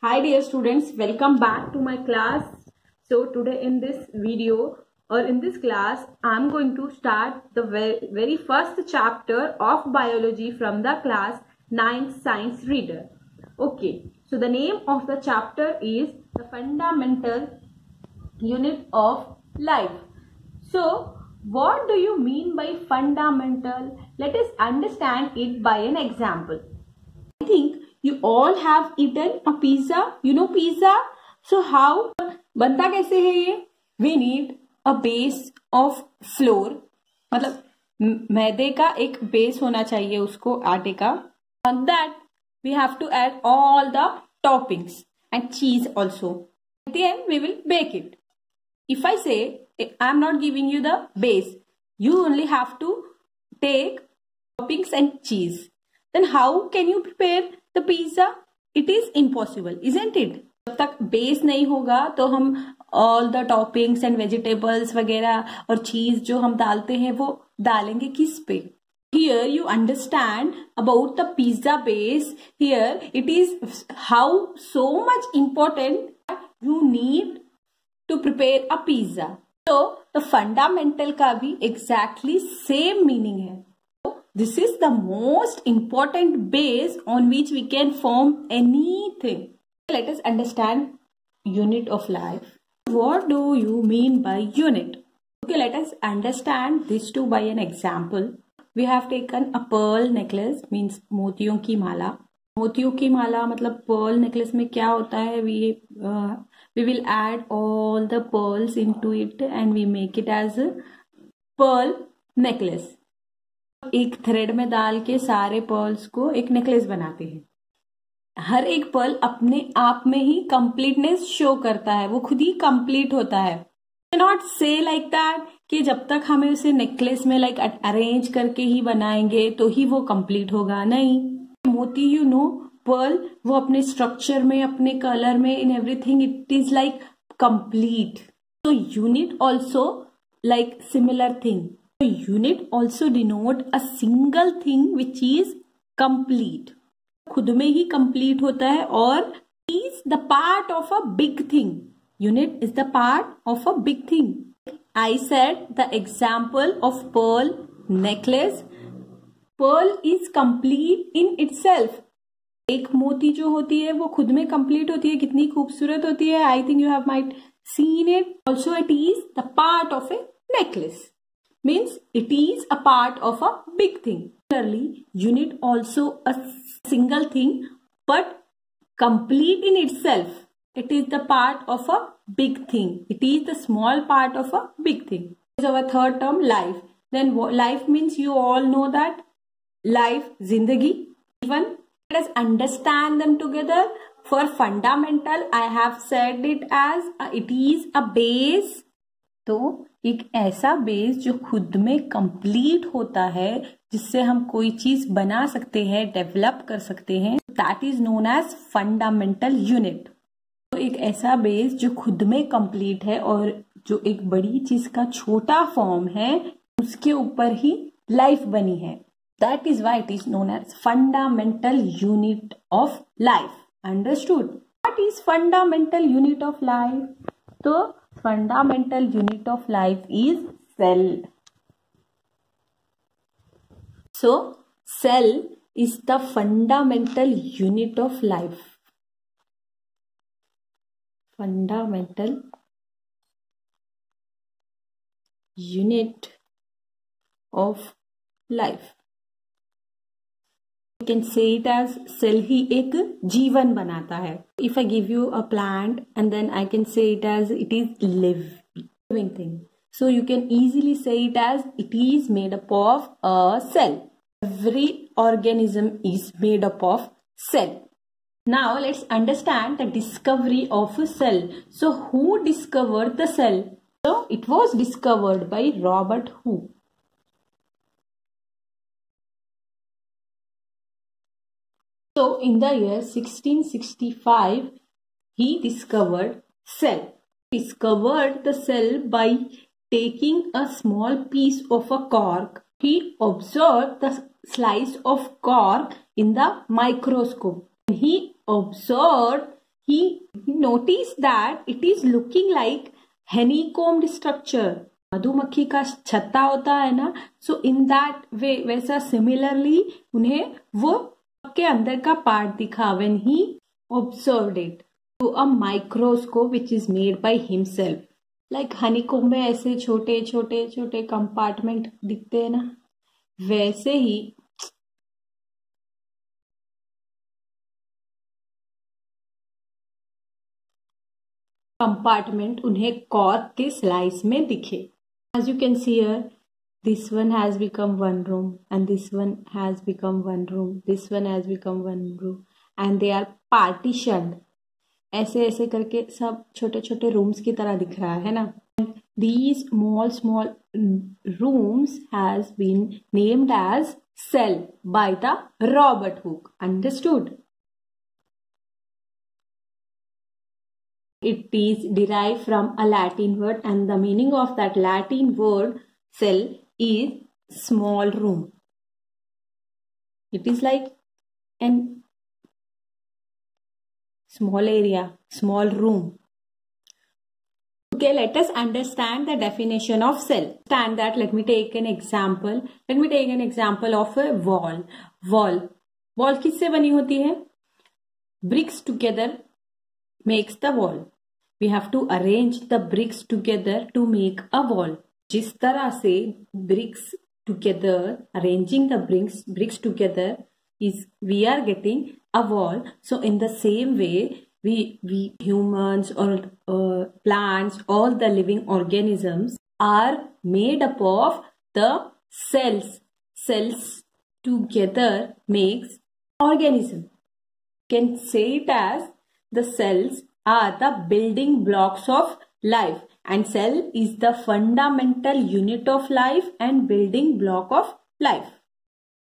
Hi dear students, welcome back to my class. So today in this video or in this class, I am going to start the very first chapter of biology from the class 9th science reader. Okay, so the name of the chapter is the fundamental unit of life. So what do you mean by fundamental? Let us understand it by an example. I think you all have eaten a pizza. You know pizza? So how बनता कैसे है ये? We need a base of flour. मतलब मैदे का एक base होना चाहिए उसको आटे का. On that we have to add all the toppings and cheese also. At the end we will bake it. If I say I am not giving you the base, you only have to take toppings and cheese. Then how can you prepare the pizza? It is impossible, isn't it? जब तक base नहीं होगा तो हम all the toppings and vegetables वगैरह और चीज जो हम डालते हैं वो डालेंगे किस पे? Here you understand about the pizza base. Here it is how so much important you need to prepare a pizza. So the fundamental का भी exactly same meaning है. This is the most important base on which we can form anything. Let us understand unit of life. What do you mean by unit? Okay, let us understand this too by an example. We have taken a pearl necklace, means मोतियों की माला. मोतियों की माला मतलब pearl necklace में क्या होता है? We will add all the pearls into it and we make it as a pearl necklace. एक थ्रेड में डाल के सारे पर्ल्स को एक नेकलेस बनाते हैं. हर एक पर्ल अपने आप में ही कंप्लीटनेस शो करता है, वो खुद ही कंप्लीट होता है. नॉट से लाइक दैट कि जब तक हमें उसे नेकलेस में लाइक अरेंज करके ही बनाएंगे तो ही वो कंप्लीट होगा. नहीं, मोती यू नो पर्ल वो अपने स्ट्रक्चर में, अपने कलर में, in everything it is like complete. तो unit also like similar thing. Unit also denote a single thing which is complete. खुद में ही complete होता है और is the part of a big thing. Unit is the part of a big thing. I said the example of pearl necklace. Pearl is complete in itself. एक मोती जो होती है वो खुद में complete होती है, कितनी खूबसूरत होती है. I think you have might seen it. Also it is the part of a necklace. Means it is a part of a big thing. Similarly, unit also a single thing but complete in itself. It is the part of a big thing. It is the small part of a big thing. This is our third term, life. Then life means you all know that life, zindagi, even. Let us understand them together. For fundamental, I have said it as it is a base. तो एक ऐसा base जो खुद में complete होता है, जिससे हम कोई चीज बना सकते हैं, डेवलप कर सकते हैं, that is known as fundamental unit. तो एक ऐसा बेस जो खुद में कंप्लीट है और जो एक बड़ी चीज का छोटा फॉर्म है, उसके ऊपर ही लाइफ बनी है. That is why it is known as fundamental unit of life. Understood? What is fundamental unit of life? तो fundamental unit of life is cell. So cell is the fundamental unit of life. Fundamental unit of life. You can say it as cell ही एक जीवन बनाता है. If I give you a plant and then I can say it as it is living thing. So you can easily say it as it is made up of a cell. Every organism is made up of cell. Now let's understand the discovery of a cell. So who discovered the cell? So it was discovered by Robert Hooke. So in the year 1665, he discovered cell. He discovered the cell by taking a small piece of a cork. He observed the slice of cork in the microscope. He observed he noticed that it is looking like honeycombed structure. मधुमक्खी का छत्ता होता है ना, सो in that way, वैसा similarly उन्हें वो के अंदर का पार्ट दिखा when he observed it to a microscope which is made by himself. Like honeycomb में ऐसे छोटे छोटे छोटे कंपार्टमेंट दिखते हैं ना, वैसे ही कंपार्टमेंट उन्हें कॉर्क के स्लाइस में दिखे. As you can see here, this one has become one room and this one has become one room. This one has become one room and they are partitioned. ऐसे ऐसे करके सब छोटे छोटे रूम्स की तरह दिख रहा है ना. These small rooms has been named as cell by the Robert Hooke. Understood? It is derived from a Latin word and the meaning of that Latin word cell is small room. It is like an small area, small room. Okay, let us understand the definition of cell. Understand that. Let me take an example. Let me take an example of a wall. Wall किससे बनी होती है? Bricks together makes the wall. We have to arrange the bricks together to make a wall. जिस तरह से bricks together, arranging the bricks together is we are getting a wall. So in the same way, we humans or plants, all the living organisms are made up of the cells. Cells together makes organism. Can say it as the cells are the building blocks of life and cell is the fundamental unit of life and building block of life.